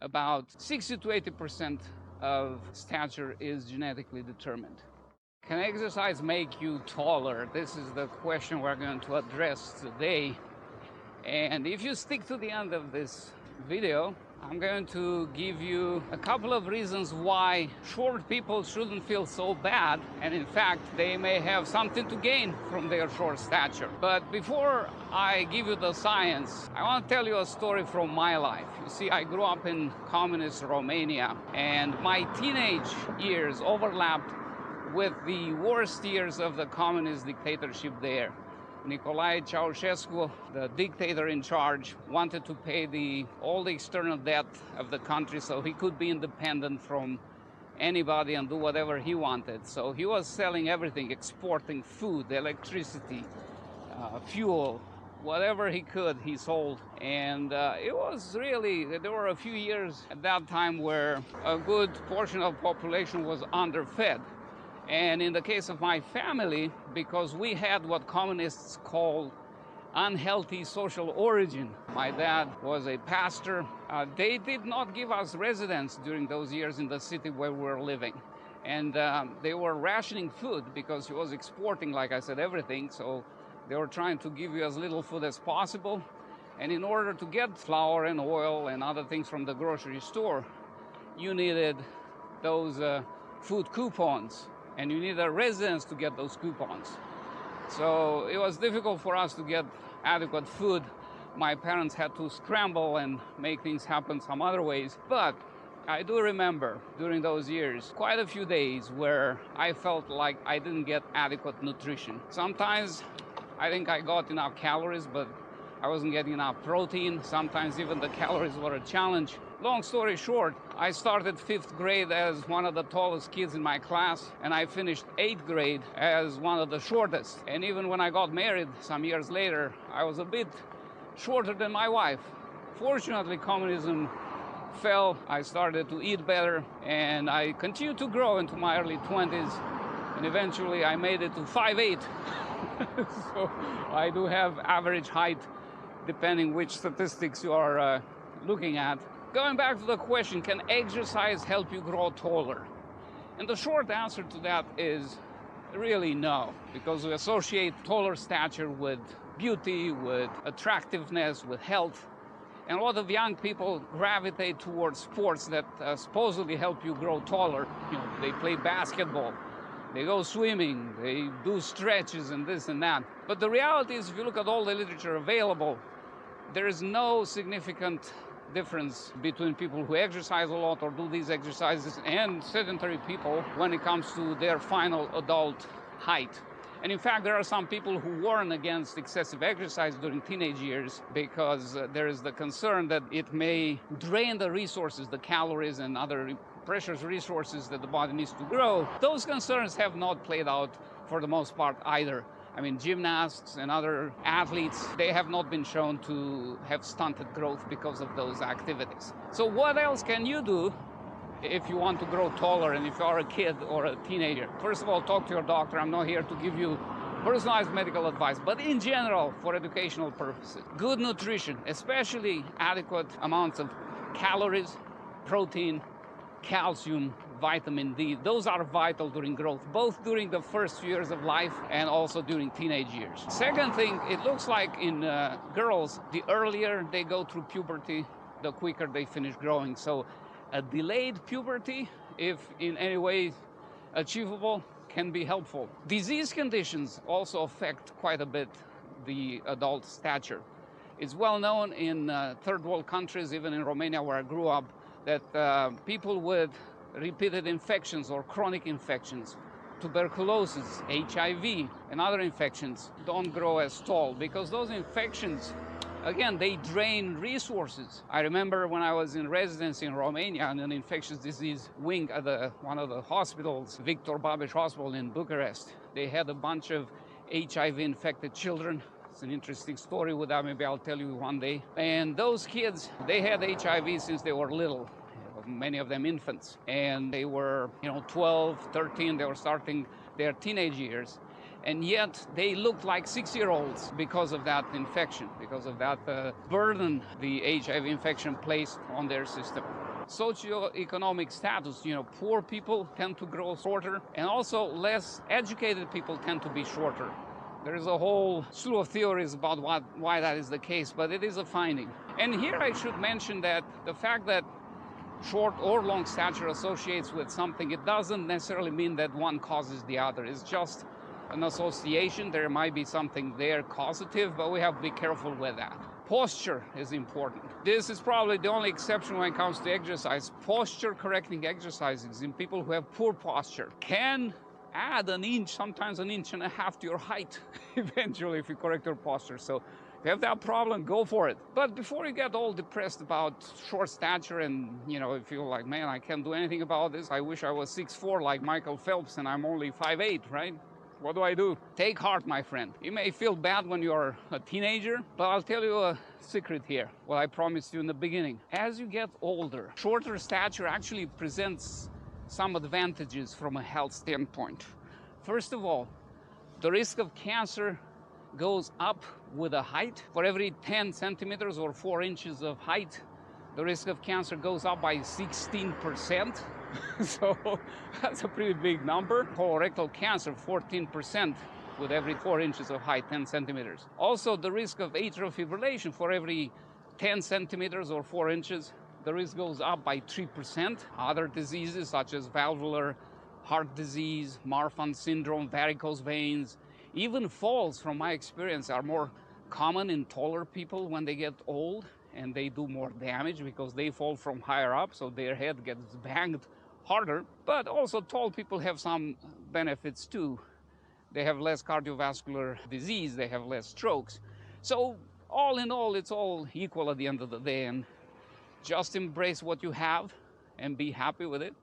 about 60 to 80% of stature is genetically determined. Can exercise make you taller? This is the question we're going to address today. And if you stick to the end of this video, I'm going to give you a couple of reasons why short people shouldn't feel so bad, and in fact they may have something to gain from their short stature. But before I give you the science, I want to tell you a story from my life. You see, I grew up in communist Romania, and my teenage years overlapped with the worst years of the communist dictatorship there. Nicolae Ceausescu, the dictator in charge, wanted to pay all the external debt of the country so he could be independent from anybody and do whatever he wanted. So he was selling everything, exporting food, electricity, fuel, whatever he could, he sold. And it was really, there were a few years at that time where a good portion of the population was underfed. And in the case of my family, because we had what communists call unhealthy social origin. My dad was a pastor. They did not give us residence during those years in the city where we were living. And they were rationing food because he was exporting, like I said, everything. So they were trying to give you as little food as possible. And in order to get flour and oil and other things from the grocery store, you needed those food coupons. And you need a residence to get those coupons. So it was difficult for us to get adequate food. My parents had to scramble and make things happen some other ways. But I do remember during those years quite a few days where I felt like I didn't get adequate nutrition. Sometimes I think I got enough calories, but I wasn't getting enough protein. Sometimes even the calories were a challenge. Long story short, I started 5th grade as one of the tallest kids in my class, and I finished 8th grade as one of the shortest. And even when I got married some years later, I was a bit shorter than my wife. Fortunately, communism fell. I started to eat better, and I continued to grow into my early 20s, and eventually I made it to 5'8". So I do have average height, depending which statistics you are looking at. Going back to the question, can exercise help you grow taller? And the short answer to that is really no, because we associate taller stature with beauty, with attractiveness, with health. And a lot of young people gravitate towards sports that supposedly help you grow taller. You know, they play basketball, they go swimming, they do stretches and this and that. But the reality is, if you look at all the literature available, there is no significant difference between people who exercise a lot or do these exercises and sedentary people when it comes to their final adult height. And in fact, there are some people who warn against excessive exercise during teenage years because there is the concern that it may drain the resources, the calories and other precious resources that the body needs to grow. Those concerns have not played out for the most part either. I mean, gymnasts and other athletes, they have not been shown to have stunted growth because of those activities. So what else can you do if you want to grow taller and if you are a kid or a teenager? First of all, talk to your doctor. I'm not here to give you personalized medical advice, but in general, for educational purposes, good nutrition, especially adequate amounts of calories, protein, calcium, vitamin D, those are vital during growth, both during the first few years of life and also during teenage years. Second thing, it looks like in girls, the earlier they go through puberty, the quicker they finish growing. So a delayed puberty, if in any way achievable, can be helpful. Disease conditions also affect quite a bit the adult stature. It's well known in third world countries, even in Romania where I grew up, that people with repeated infections or chronic infections, tuberculosis, HIV, and other infections don't grow as tall because those infections, again, they drain resources. I remember when I was in residency in Romania in an infectious disease wing at one of the hospitals, Victor Babeș Hospital in Bucharest. They had a bunch of HIV-infected children. It's an interesting story with that, maybe I'll tell you one day. And those kids, they had HIV since they were little. Many of them infants, and they were 12, 13, they were starting their teenage years, and yet they looked like 6-year-olds because of that infection, because of that burden the HIV infection placed on their system. Socioeconomic status, poor people tend to grow shorter, and also less educated people tend to be shorter. There is a whole slew of theories about why that is the case, but it is a finding. And here I should mention that the fact that short or long stature associates with something, it doesn't necessarily mean that one causes the other. It's just an association. There might be something there causative, but we have to be careful with that. Posture is important. This is probably the only exception when it comes to exercise. Posture correcting exercises in people who have poor posture can add an inch, sometimes an inch and a half to your height eventually if you correct your posture. So if you have that problem, go for it. But before you get all depressed about short stature and you feel like, man, I can't do anything about this, I wish I was 6'4" like Michael Phelps and I'm only 5'8", right? What do I do? Take heart, my friend. You may feel bad when you're a teenager, but I'll tell you a secret here, what I promised you in the beginning. As you get older, shorter stature actually presents some advantages from a health standpoint. First of all, the risk of cancer goes up with the height. For every 10 centimeters or 4 inches of height, the risk of cancer goes up by 16%. So that's a pretty big number. Colorectal cancer, 14% with every 4 inches of height, 10 centimeters. Also, the risk of atrial fibrillation for every 10 centimeters or 4 inches, the risk goes up by 3%. Other diseases such as valvular heart disease, Marfan syndrome, varicose veins, even falls, from my experience, are more common in taller people when they get old, and they do more damage because they fall from higher up, so their head gets banged harder. But also tall people have some benefits too. They have less cardiovascular disease, they have less strokes. So all in all, it's all equal at the end of the day, and just embrace what you have and be happy with it.